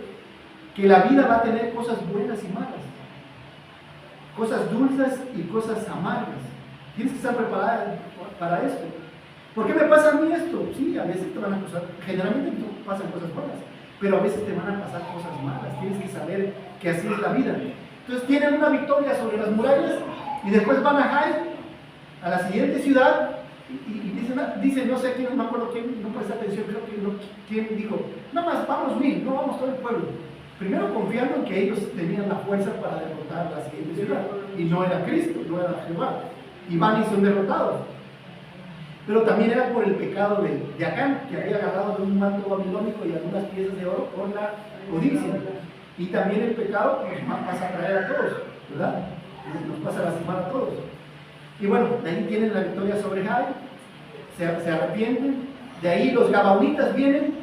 Speaker 1: que la vida va a tener cosas buenas y malas, cosas dulces y cosas amargas. Tienes que estar preparada para esto. ¿Por qué me pasa a mí esto? Sí, a veces te van a pasar, generalmente no pasan cosas buenas, pero a veces te van a pasar cosas malas. Tienes que saber que así es la vida. Entonces tienen una victoria sobre las murallas y después van a Jai, a la siguiente ciudad, y dicen, no sé quién, no me acuerdo quién, no presté atención, creo que quién dijo, nada más vamos 1000, no vamos todo el pueblo. Primero confiando en que ellos tenían la fuerza para derrotar la siguiente ciudad, y no era Cristo, no era Jehová, y van y son derrotados. Pero también era por el pecado de Acán, que había agarrado de un manto babilónico y algunas piezas de oro por la codicia. Y también el pecado pues, pasa a traer a todos, ¿verdad? nos pasa a lastimar a todos. Y bueno, de ahí tienen la victoria sobre Jai, se arrepienten. De ahí los gabaonitas vienen,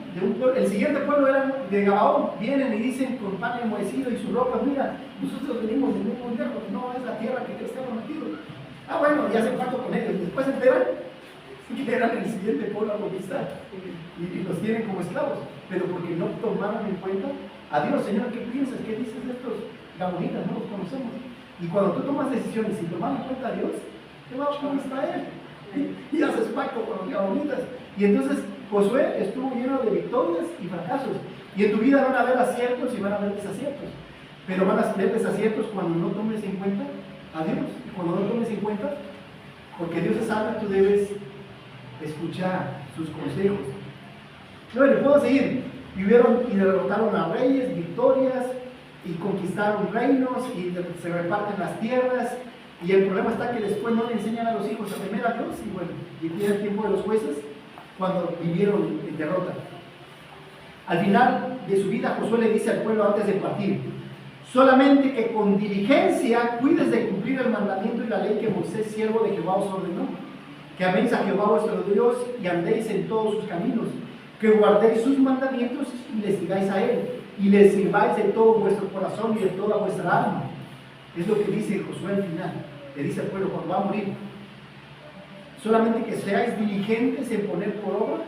Speaker 1: el siguiente pueblo era de Gabaón, vienen y dicen con pan enmohecido y su ropa, mira, nosotros venimos de muy lejos, no es la tierra que Dios te ha prometido. Ah, bueno, y hacen pacto con ellos. Después se enteran que eran el siguiente pueblo a conquistar y los tienen como esclavos, pero porque no tomaron en cuenta a Dios. Señor, ¿qué piensas? ¿Qué dices de estos gabonitas? No los conocemos. Y cuando tú tomas decisiones sin tomar en cuenta a Dios, te vas con Israel y haces pacto con los gabonitas. Y entonces Josué estuvo lleno de victorias y fracasos. Y en tu vida van a haber aciertos y van a haber desaciertos. Pero van a haber desaciertos cuando no tomes en cuenta a Dios. Y cuando no tomes en cuenta, porque Dios es sabio, tú debes escuchar sus consejos. Bueno, puedo seguir. Vivieron y derrotaron a reyes, victorias, y conquistaron reinos, y se reparten las tierras. Y el problema está que después no le enseñan a los hijos a temer a Dios. Y bueno, y tiene el tiempo de los jueces cuando vivieron en derrota. Al final de su vida, Josué le dice al pueblo antes de partir: solamente que con diligencia cuides de cumplir el mandamiento y la ley que Moisés, siervo de Jehová, os ordenó, que améis a Jehová vuestro Dios y andéis en todos sus caminos, que guardéis sus mandamientos y les sigáis a él, y les sirváis de todo vuestro corazón y de toda vuestra alma. Es lo que dice Josué al final. Le dice al pueblo cuando va a morir: solamente que seáis diligentes en poner por obra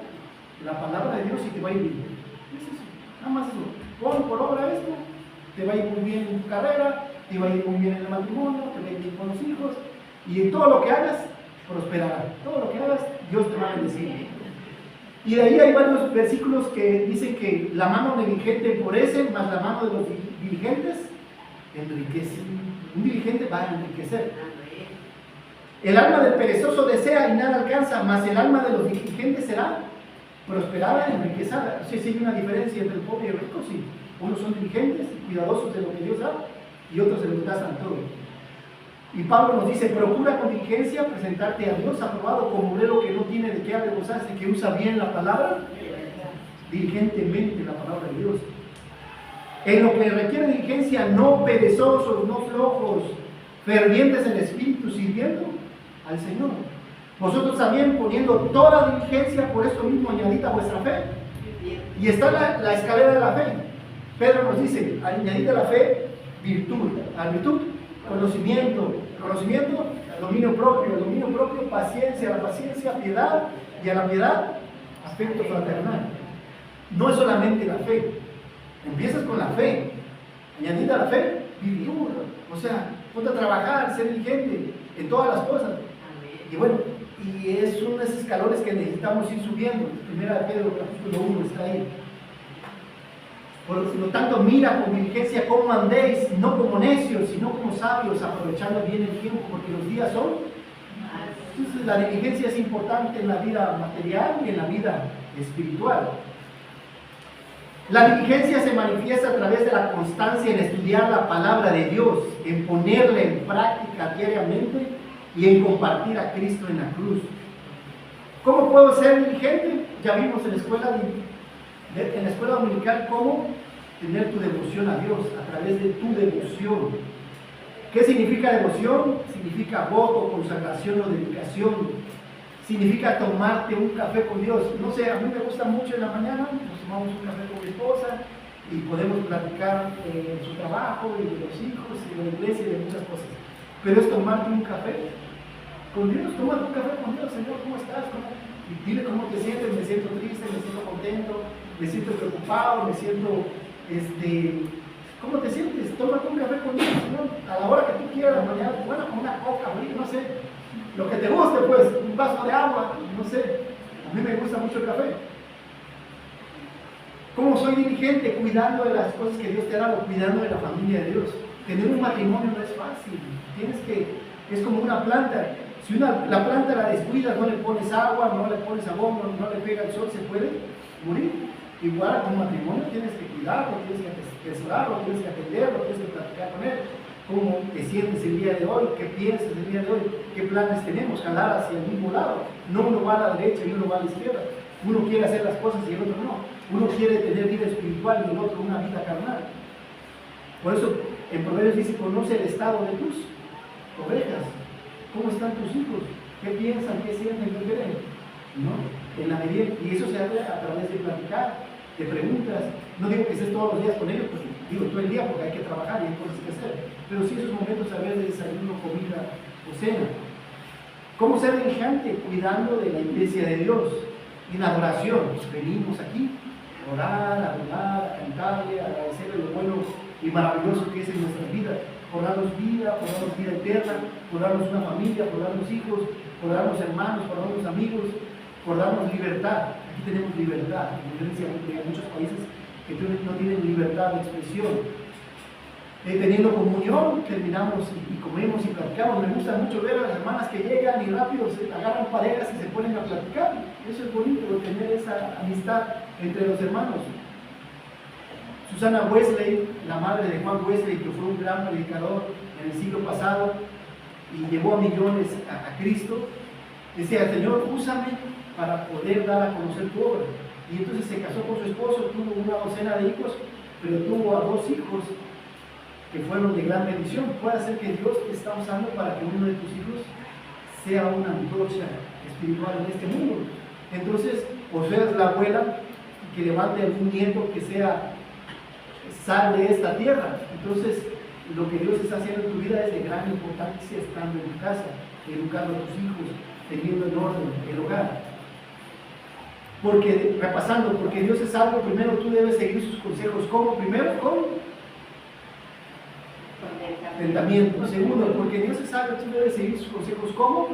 Speaker 1: la palabra de Dios y te va a ir bien. Es eso, nada más eso. Pon por obra esto, te va a ir muy bien en tu carrera, te va a ir muy bien en el matrimonio, te va a ir bien con los hijos, y en todo lo que hagas prosperará. Todo lo que hagas, Dios te va a bendecir. Y de ahí hay varios versículos que dicen que la mano negligente empobrece, mas la mano de los diligentes enriquece. Un diligente va a enriquecer. El alma del perezoso desea y nada alcanza, mas el alma de los diligentes será prosperada y enriquecida. Sí, sí, hay una diferencia entre el pobre y el rico, sí. Unos son diligentes, cuidadosos de lo que Dios da, y otros se les gastan todo. Y Pablo nos dice: procura con diligencia presentarte a Dios aprobado como obrero que no tiene de qué avergonzarse, que usa bien la palabra, diligentemente la palabra de Dios. En lo que requiere diligencia, no perezosos, no flojos, fervientes en espíritu, sirviendo al Señor. Vosotros también, poniendo toda diligencia, por esto mismo añadid a vuestra fe. Y está la escalera de la fe. Pedro nos dice: añadid a la fe virtud, a virtud conocimiento, dominio propio, paciencia, a la paciencia, piedad, y a la piedad, afecto fraternal. No es solamente la fe, empiezas con la fe, añadid a la fe virtud, o sea, ponte a trabajar, ser diligente en todas las cosas. Y bueno, y es unos escalones que necesitamos ir subiendo. Primera de Pedro, capítulo 1, está ahí. Por lo tanto, mira con diligencia cómo andéis, no como necios, sino como sabios, aprovechando bien el tiempo, porque los días son. Entonces, la diligencia es importante en la vida material y en la vida espiritual. La diligencia se manifiesta a través de la constancia en estudiar la palabra de Dios, en ponerla en práctica diariamente y en compartir a Cristo en la cruz. ¿Cómo puedo ser diligente? Ya vimos en la escuela dominical cómo tener tu devoción a Dios a través de tu devoción. ¿Qué significa devoción? Significa voto, consagración o dedicación. Significa tomarte un café con Dios. No sé, a mí me gusta mucho en la mañana, nos tomamos un café con mi esposa y podemos platicar de su trabajo y de los hijos y de la iglesia y de muchas cosas. Pero es tomarte un café con Dios. Tómate un café con Dios: Señor, ¿cómo estás? Y dile cómo te sientes. Me siento triste, me siento contento, me siento preocupado, me siento, ¿cómo te sientes? Tómate un café con Dios, Señor, a la hora que tú quieras, mañana, bueno, con una coca, no sé, lo que te guste, pues, un vaso de agua, no sé. A mí me gusta mucho el café. ¿Cómo soy diligente? Cuidando de las cosas que Dios te ha dado, cuidando de la familia de Dios. Tener un matrimonio no es fácil. Es como una planta. Si la planta la descuidas, no le pones agua, no le pones abono, no le pega el sol, se puede morir. Igual con un matrimonio tienes que cuidarlo, tienes que asesorarlo, tienes que atenderlo, tienes que platicar con él. ¿Cómo te sientes el día de hoy? ¿Qué piensas el día de hoy? ¿Qué planes tenemos? Jalar hacia el mismo lado. No uno va a la derecha y uno va a la izquierda. Uno quiere hacer las cosas y el otro no. Uno quiere tener vida espiritual y el otro una vida carnal. Por eso en Proverbios dice: conoce el estado de tus ovejas. ¿Cómo están tus hijos? ¿Qué piensan? ¿Qué sienten? ¿Qué creen? ¿No? En la medida, y eso se hace a través de platicar, de preguntas. No digo que estés todos los días con ellos, pues digo todo el día porque hay que trabajar y hay cosas que hacer. Pero sí esos momentos a ver de desayuno, comida o cena. ¿Cómo ser diligente? Cuidando de la iglesia de Dios. En adoración. Venimos aquí a orar, a adorar, a cantarle, a agradecerle lo bueno y maravilloso que es en nuestras vidas. Por darnos vida eterna, por darnos una familia, por darnos hijos, por darnos hermanos, por darnos amigos, por darnos libertad. Aquí tenemos libertad, en diferencia de muchos países que no tienen libertad de expresión. Teniendo comunión, terminamos y comemos y platicamos. Me gusta mucho ver a las hermanas que llegan y rápido se agarran parejas y se ponen a platicar. Eso es bonito, tener esa amistad entre los hermanos. Susana Wesley, la madre de Juan Wesley, que fue un gran predicador en el siglo pasado y llevó a millones a Cristo, decía: Señor, úsame para poder dar a conocer tu obra. Y entonces se casó con su esposo, tuvo una docena de hijos, pero tuvo a 2 hijos que fueron de gran bendición. Puede ser que Dios te está usando para que uno de tus hijos sea una antorcha espiritual en este mundo. Entonces, o seas la abuela que levante algún nieto que sea sal de esta tierra. Entonces, lo que Dios está haciendo en tu vida es de gran importancia estando en tu casa, educando a tus hijos, teniendo en orden el hogar. Porque, repasando, porque Dios es algo, primero tú debes seguir sus consejos. ¿Cómo? Primero, ¿cómo? Contentamiento. Segundo, porque Dios es sabio, tú debes seguir sus consejos. ¿Cómo?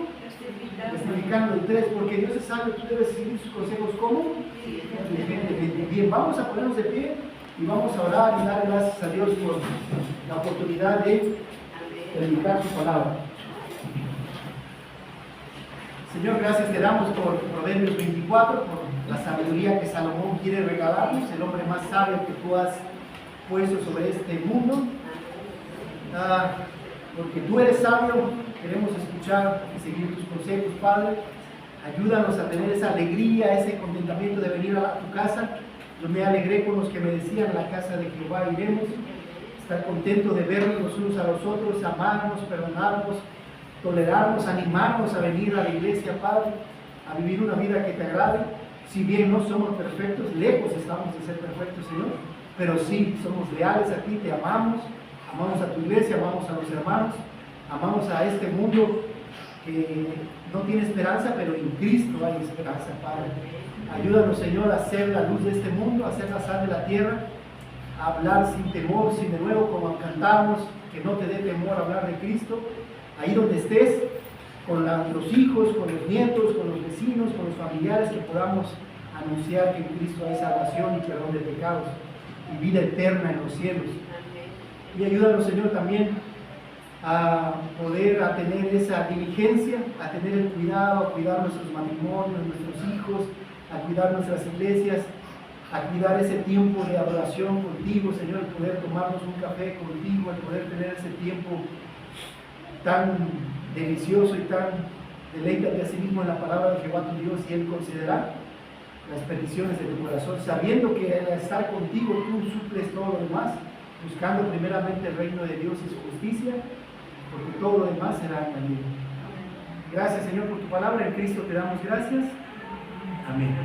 Speaker 1: Testificando. Y 3, porque Dios es sabio, tú debes seguir sus consejos. ¿Cómo? Bien, vamos a ponernos de pie y vamos a orar y dar gracias a Dios por la oportunidad de predicar su palabra. Señor, gracias te damos por Proverbios 24, por la sabiduría que Salomón quiere regalarnos, el hombre más sabio que tú has puesto sobre este mundo. Porque tú eres sabio, queremos escuchar y seguir tus consejos, Padre. Ayúdanos a tener esa alegría, ese contentamiento de venir a tu casa. Yo me alegré con los que me decían: a la casa de Jehová iremos. Estar contento de vernos los unos a los otros, amarnos, perdonarnos, tolerarnos, animarnos a venir a la iglesia, Padre, a vivir una vida que te agrade. Si bien no somos perfectos, lejos estamos de ser perfectos, Señor, pero sí somos leales a ti, te amamos. Amamos a tu iglesia, amamos a los hermanos, amamos a este mundo que no tiene esperanza, pero en Cristo hay esperanza, Padre. Ayúdanos, Señor, a ser la luz de este mundo, a ser la sal de la tierra, a hablar sin temor, sin de nuevo, como cantamos, que no te dé temor hablar de Cristo. Ahí donde estés, con los hijos, con los nietos, con los vecinos, con los familiares, que podamos anunciar que en Cristo hay salvación y perdón de pecados y vida eterna en los cielos. Y ayúdanos, Señor, también a poder a tener esa diligencia, a tener el cuidado, a cuidar nuestros matrimonios, nuestros hijos, a cuidar nuestras iglesias, a cuidar ese tiempo de adoración contigo, Señor, el poder tomarnos un café contigo, el poder tener ese tiempo tan delicioso y tan deleítate a sí mismo en la palabra de Jehová tu Dios, y Él concederá las peticiones de tu corazón, sabiendo que al estar contigo tú suples todo lo demás, buscando primeramente el reino de Dios y su justicia, porque todo lo demás será añadido. Gracias, Señor, por tu palabra. En Cristo te damos gracias. Amén.